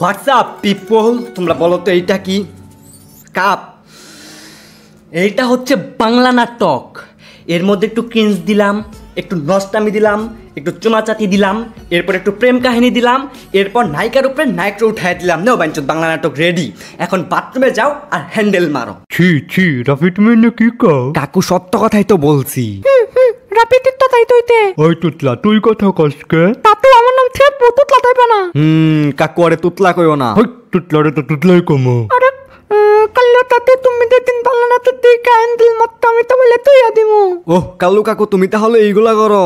WhatsApp people, তোমরা বলো তো এইটা কি? কাপ, এইটা হচ্ছে বাংলা নাটক। এর মধ্যে একটু ক্রিঞ্জ দিলাম, একটু নষ্টামি দিলাম, একটু চুমাচাটি দিলাম, এরপর একটু প্রেম কাহিনী দিলাম, এরপর নায়িকার উপরে নায়ককে উঠাই দিলাম। নেও বাঞ্চত, বাংলা নাটক রেডি। এখন বাথরুমে যাও আর হ্যান্ডেল মারো। ছি ছি, রাফি তুমি না কি কও? কাকু সত্য কথাই তো বলছি। রাপিতির তো তাই তইতে ওই তুতলা তুই কথা কসকে? তাতু আমার নাম থেকে পুতুতলা তাইবা না। কাকু আরে তুতলা কইও না। হই তুতলারে তো তুতলাই কমো। আরে কাল্লা তাতে তুমি দিন বাংলা নাটক দিয়ে কাহিনী দিল মত আমি তো বলে তুই দিমু। ওহ কাল্লু কাকু, তুমি তাহলে এইগুলা করো?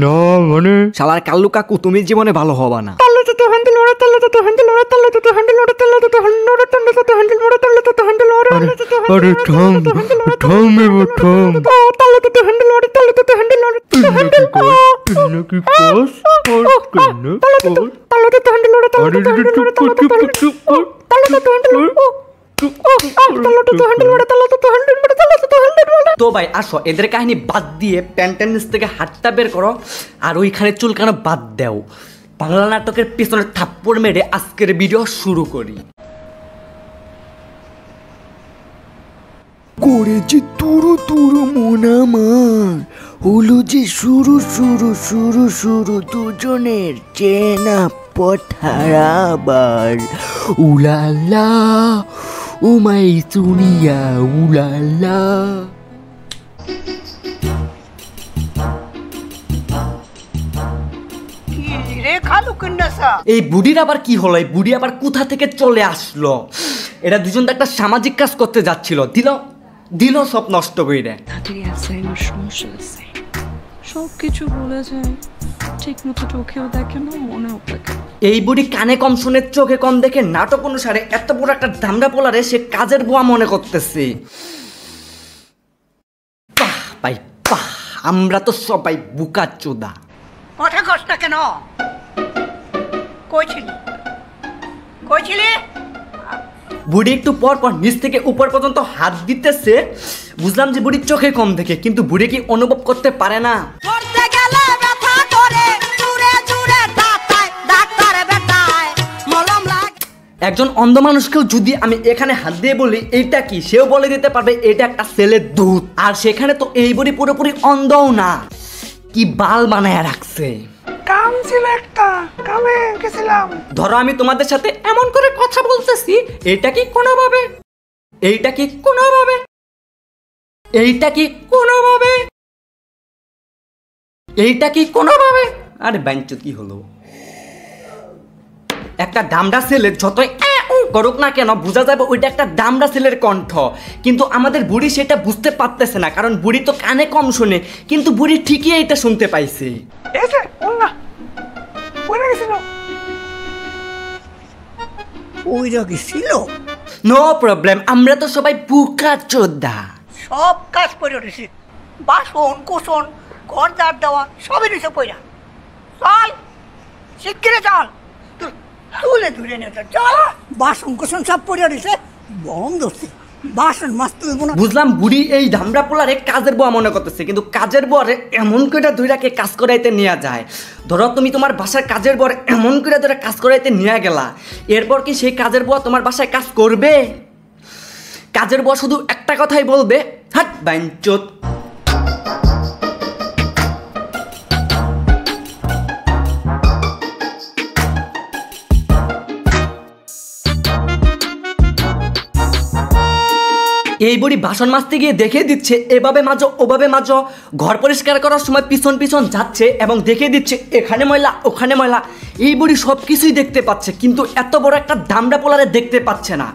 না মানে শালার কাল্লু কাকু, তুমি জীবনে ভালো হবা না। তাল্লা তো হ্যান্ডেল ওরে, তাল্লা তো হ্যান্ডেল ওরে, তাল্লা তো হ্যান্ডেল ওরে, তাল্লা তো হ্যান্ডেল ওরে, তাল্লা তো হ্যান্ডেল ওরে, তাল্লা তো হ্যান্ডেল ওরে। আরে থাম থাম এবার থাম। তাল্লা তো হ্যান্ডেল ওরে, তাল্লা তো হ্যান্ডেল ওরে, হ্যান্ডেল নাকি কস কেন? তাল্লা তো হ্যান্ডেল ওরে, তাল্লা তো হ্যান্ডেল ওরে, তাল্লা তো হ্যান্ডেল ওরে, তাল্লা তো হ্যান্ডেল ওরে, তাল্লা তো হ্যান্ডেল ওরে, তাল্লা তো হ্যান্ডেল ওরে, তাল্লা তো হ্যান্ডেল ওরে। তো ভাই আসো, এদের কাহিনী বাদ দিয়ে প্যান্টের নিচ থেকে হাতটা বের করো আর ওইখানে চুলকানো বাদ দাও। বাংলা নাটকের পিছনে থাপ্পড় মেরে আজকের ভিডিও শুরু করি। করে যে তুরু তুরু মন আমার হলো যে শুরু শুরু শুরু শুরু দুজনের চেনা পথারাবার উলালা উমাই সুনিয়া উলালা। এই বুড়ির আবার কি হলো? এই বুড়ি আবার কোথা থেকে চলে আসলো? এরা দুজন তো একটা সামাজিক কাজ করতে যাচ্ছিল, দিল দিল সব নষ্ট করে। তাড়াতাড়ি অ্যাসাইনমেন্ট সমস্যা আছে, সব কিছু বলে যায়, ঠিক মতো চোখেও দেখে না, মনেও দেখে না। এই বুড়ি কানে কম শুনে চোখে কম দেখে নাটক অনুসারে এত বড় একটা দামড়া পোলারে সে কাজের বুয়া মনে করতেছে। বাহ ভাই বাহ, আমরা তো সবাই বুকা চোদা। কথা কস না কেন? কইছিলি বুড়ি একটু পর পর নিচ থেকে উপর পর্যন্ত হাত দিতেছে। বুঝলাম যে বুড়ির চোখে কম দেখে, কিন্তু বুড়ি কি অনুভব করতে পারে না? একজন অন্ধ মানুষকেও যদি আমি এখানে হাত দিয়ে বলি এইটা কি, সেও বলে দিতে পারবে এটা একটা ছেলের দুধ। আর সেখানে তো এই বুড়ি পুরোপুরি অন্ধও না, কি বাল বানায় রাখছে। কাম ছিল একটা, কামে গেছিলাম। ধরো আমি তোমাদের সাথে এমন করে কথা বলতেছি, এইটা কি কোনোভাবে, এইটা কি কোনোভাবে, এইটা কি কোনোভাবে, এইটা কি কোনোভাবে। আরে বাঞ্চুত কি হলো? একটা দামড়া ছেলের যতই করুক না কেন বোঝা যাবে ওইটা একটা দামড়া ছেলের কণ্ঠ। কিন্তু আমাদের বুড়ি সেটা বুঝতে পারতেছে না, কারণ বুড়ি তো কানে কম শুনে, কিন্তু বুড়ি ঠিকই এটা শুনতে পাইছে। ওইটা কি ছিল? নো প্রবলেম, আমরা তো সবাই বুকা চোদা। সব কাজ করে রয়েছে, বাসন কোসন ঘর ঝাড় দেওয়া সবই রয়েছে পয়রা। চল শিগগিরে চল, তুলে ধরে নে চল। বাসন কোসন সব পড়ে রয়েছে, বম ধরছে, বাসন মাছ তুলবো না। বুঝলাম বুড়ি এই ধামড়া পোলারে কাজের বুয়া মনে করতেছে, কিন্তু কাজের বুয়ারে এমন করে ধইরাকে কাজ করাইতে নিয়ে যায়। ধরো তুমি তোমার বাসার কাজের বুয়ারে এমন করে ধরে কাজ করাইতে নিয়ে গেলা, এরপর কি সেই কাজের বুয়া তোমার বাসায় কাজ করবে? কাজের বুয়া শুধু একটা কথাই বলবে, হাট বাইনচোদ। এই বুড়ি বাসন মাজতে গিয়ে দেখে দিচ্ছে এভাবে মাজো ওভাবে মাজো, ঘর পরিষ্কার করার সময় পিছন পিছন যাচ্ছে এবং দেখে দিচ্ছে এখানে ময়লা ওখানে ময়লা। এই বুড়ি সব কিছুই দেখতে পাচ্ছে, কিন্তু এত বড় একটা দামড়া পোলারে দেখতে পাচ্ছে না।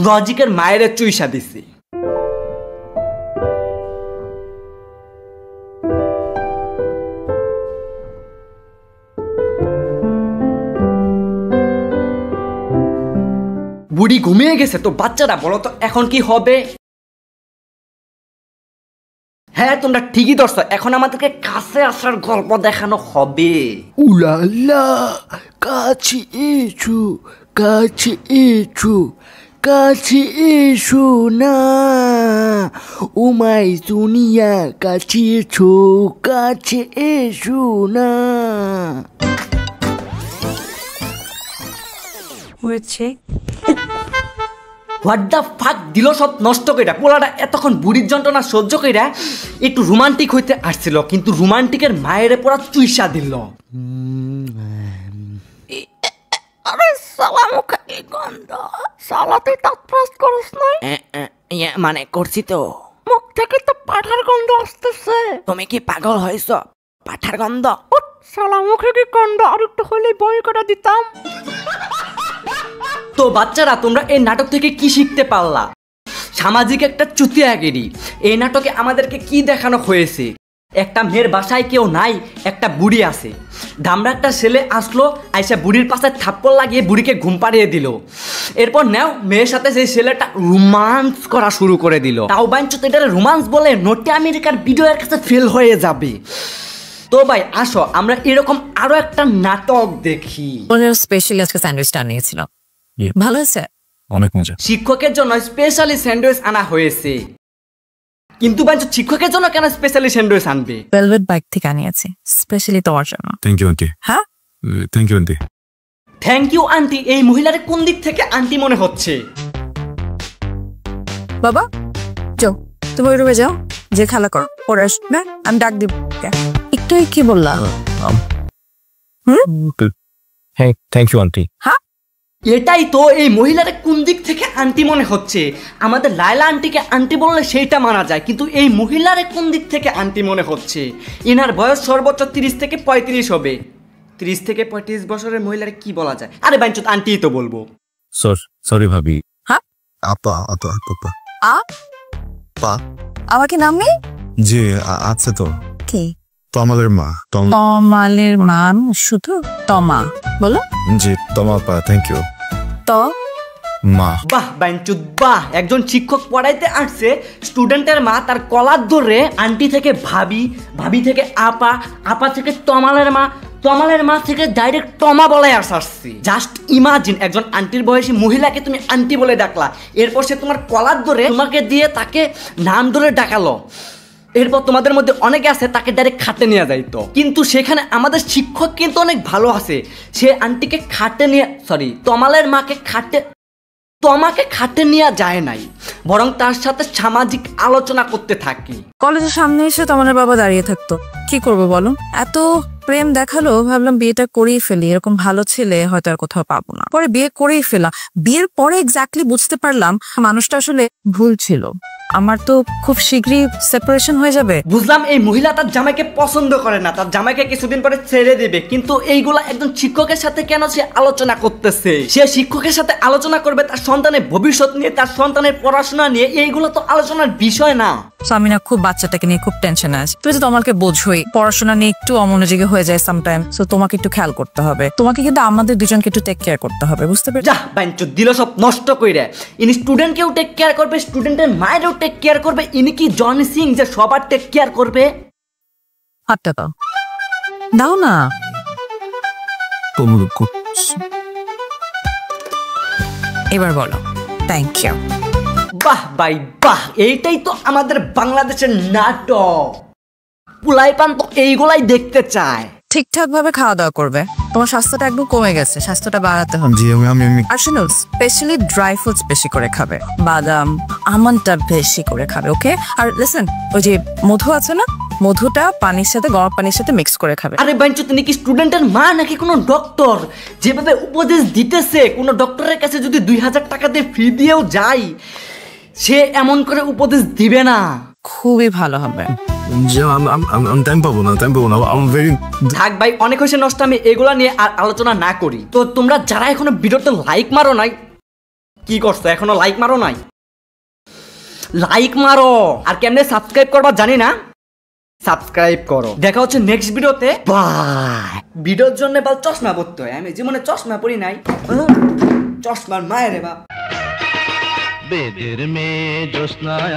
লজিকের মায়ের চুইসা দিছি। বুড়ি ঘুমিয়ে গেছে, তো বাচ্চারা বলো তো এখন কি হবে? হ্যাঁ তোমরা ঠিকই ধরছো, এখন আমাদেরকে কাছে আসার গল্প দেখানো হবে। উলালা কাছে এসো, কাছে এসো, কাছে এসো না উমাই সুনিয়া, কাছে এসো, কাছে এসো না। হয়েছে? হোয়াট দ্য ফাক দিল সব নষ্ট কইরা। পোলাটা এতক্ষণ বুড়ির যন্ত্রণা সহ্য কইরা একটু রোমান্টিক হইতে আসছিল, কিন্তু রোমান্টিকের মায়ের পড়া চুইসা দিল। আরে সালা মুখে কি গন্ধ, সালা তুই দাঁত ব্রাশ করিস নাই? মানে করছি তো। মুখ থেকে তো পাঠার গন্ধ আসতেছে। তুমি কি পাগল হয়েছ? পাঠার গন্ধ? উঠ, সালা মুখে কি গন্ধ, আর একটু হলে বই করে দিতাম। তো বাচ্চারা, তোমরা এই নাটক থেকে কি শিখতে পারলা? সামাজিক একটা চুতিয়াগিরি। এই নাটকে আমাদেরকে কি দেখানো হয়েছে? একটা মেয়ের বাসায় কেউ নাই, একটা বুড়ি আছে। ধামরা একটা ছেলে আসলো, আইসা বুড়ির পাশে থাপ্পড় লাগিয়ে বুড়িকে ঘুম পাড়িয়ে দিল। এরপর নাও মেয়ের সাথে সেই ছেলেটা রোমান্স করা শুরু করে দিল। তাও বাইঞ্চো তো এটা রোমান্স বলে নর্থ আমেরিকার ভিডিওর কাছে ফেল হয়ে যাবে। তো ভাই আসো আমরা এরকম আরো একটা নাটক দেখি। স্পেশালি আজকে স্যান্ডউইচটা নিয়েছিল, ভালো হয়েছে, অনেক মজা। শিক্ষকের জন্য স্পেশালি স্যান্ডউইচ আনা হয়েছে। কিন্তু বাইঞ্চো শিক্ষকের জন্য কেন স্পেশালি স্যান্ডউইচ আনবে? ভেলভেট বাইক থেকে আনিয়েছি স্পেশালি তোমার জন্য। Thank you aunty. হ্যাঁ thank you aunty. Thank you aunty. এই মহিলার কোন দিক থেকে আন্টি মনে হচ্ছে? বাবা যাও, তুমি ওই রুমে যাও, যে খেলা করো, পরে আসবে আমি ডাক দিব। একটু কি বললাম? Thank you aunty. এটাই তো, এই মহিলার কোন দিক থেকে আন্টি মনে হচ্ছে? আমাদের লায়লা আন্টিকে আন্টি বললে সেইটা মানা যায়, কিন্তু এই মহিলার কোন দিক থেকে আন্টি মনে হচ্ছে? এনার বয়স সর্বোচ্চ 30 থেকে 35 হবে। 30 থেকে 35 বছরের মহিলার কি বলা যায়? আরে বাইঞ্চো আন্টিই তো বলবো। সরি ভাবি। হ্যাঁ আপা আপা আপা পা আমার কি নাম নেই? জি আছে তো। কি? তমালের মা। তমালের মান শুধু তমা বলো। জি তমা পা। থ্যাংক ইউ ত মা। বাহ বাইঞ্চো বাহ, একজন শিক্ষক পড়াইতে আসছে, স্টুডেন্টের মা তার কলার ধরে আন্টি থেকে ভাবি, ভাবি থেকে আপা, আপা থেকে তমালের মা, তমালের মা থেকে ডাইরেক্ট টমা বলে আসছে। জাস্ট ইমাজিন, একজন আন্টির বয়সী মহিলাকে তুমি আন্টি বলে ডাকলা, এরপর সে তোমার কলার ধরে তোমাকে দিয়ে তাকে নাম ধরে ডাকালো। এরপর তোমাদের মধ্যে অনেকে আছে তাকে ডাইরেক্ট খাটে নিয়ে যাইতো, কিন্তু সেখানে আমাদের শিক্ষক কিন্তু অনেক ভালো আছে। সে আন্টিকে খাটে নিয়ে, সরি তমালের মাকে তোমাকে খাটে নিয়ে যায় নাই, বরং তার সাথে সামাজিক আলোচনা করতে থাকি। কলেজের সামনে এসে তোমার বাবা দাঁড়িয়ে থাকতো, কি করবো বলো? এত প্রেম দেখালো, ভাবলাম বিয়েটা করেই ফেলি, এরকম ভালো ছেলে হয়তো আর কোথাও পাবো না। পরে বিয়ে করেই ফেলা। বিয়ের পরে এক্স্যাক্টলি বুঝতে পারলাম মানুষটা আসলে ভুল ছিল। আমার তো খুব শীঘ্রই সেপারেশন হয়ে যাবে। বুঝলাম এই মহিলা তার জামাইকে পছন্দ করে না, তার জামাইকে কিছুদিন পরে ছেড়ে দেবে, কিন্তু এইগুলা একজন শিক্ষকের সাথে কেন সে আলোচনা করতেছে? সে শিক্ষকের সাথে আলোচনা করবে তার সন্তানের ভবিষ্যৎ নিয়ে, তার সন্তানের পড়াশোনা নিয়ে। এইগুলো তো আলোচনার বিষয় না। আমি না খুব বাচ্চাটাকে নিয়ে খুব টেনশনে আছে। তুমি তো তোমাকে বোঝোই, পড়াশোনা নিয়ে একটু অমনোযোগী হয়ে যায় সামটাইম, সো তোমাকে একটু খেয়াল করতে হবে। তোমাকে কিন্তু আমাদের দুজনকে একটু টেক কেয়ার করতে হবে, বুঝতে পেরেছো? যা বাইঞ্চো দিল সব নষ্ট কইরা। ইনি স্টুডেন্টকেও টেক কেয়ার করবে, স্টুডেন্টের মায়েরও টেক কেয়ার করবে। ইনি কি জনি সিং যে সবার টেক কেয়ার করবে? হাতটা দাও, দাও না। এবার বলো থ্যাংক ইউ। বাহ ভাই বাহ, এইটাই তো আমাদের বাংলাদেশের নাটক। পুলাইপান তো এইগুলাই দেখতে চায়। ঠিকঠাক ভাবে খাওয়া দাওয়া করবে, তোমার স্বাস্থ্যটা একদম কমে গেছে, স্বাস্থ্যটা বাড়াতে হবে। জি আমি আর শুনো, স্পেশালি ড্রাই ফ্রুটস বেশি করে খাবে, বাদাম আমন্ডটা বেশি করে খাবে, ওকে? আর লিসেন, ওই যে মধু আছে না, মধুটা পানির সাথে, গরম পানির সাথে মিক্স করে খাবে। আরে বাইঞ্চো তুমি কি স্টুডেন্টের মা নাকি কোনো ডক্টর? যেভাবে উপদেশ দিতেছে, কোনো ডক্টরের কাছে যদি 2000 টাকা দিয়ে ফি দিয়েও যাই, সে এমন করে উপদেশ দিবে না। খুবই ভালো হবে। টাইম পাবো না। থাক ভাই, অনেক হয়েছে নষ্ট, আমি এগুলা নিয়ে আর আলোচনা না করি। তো তোমরা যারা এখনো ভিডিওতে লাইক মারো নাই, কি করছো? এখনো লাইক মারো নাই? লাইক মারো। আর কেমনে সাবস্ক্রাইব করবা জানি না, সাবস্ক্রাইব করো। দেখা হচ্ছে নেক্সট ভিডিওতে। বাই। ভিডিওর জন্য বাল চশমা পরতে হয়, আমি জীবনে চশমা পরি নাই। চশমার মায়ের বাপ। বেদের মেয়ে জ্যোৎস্নায়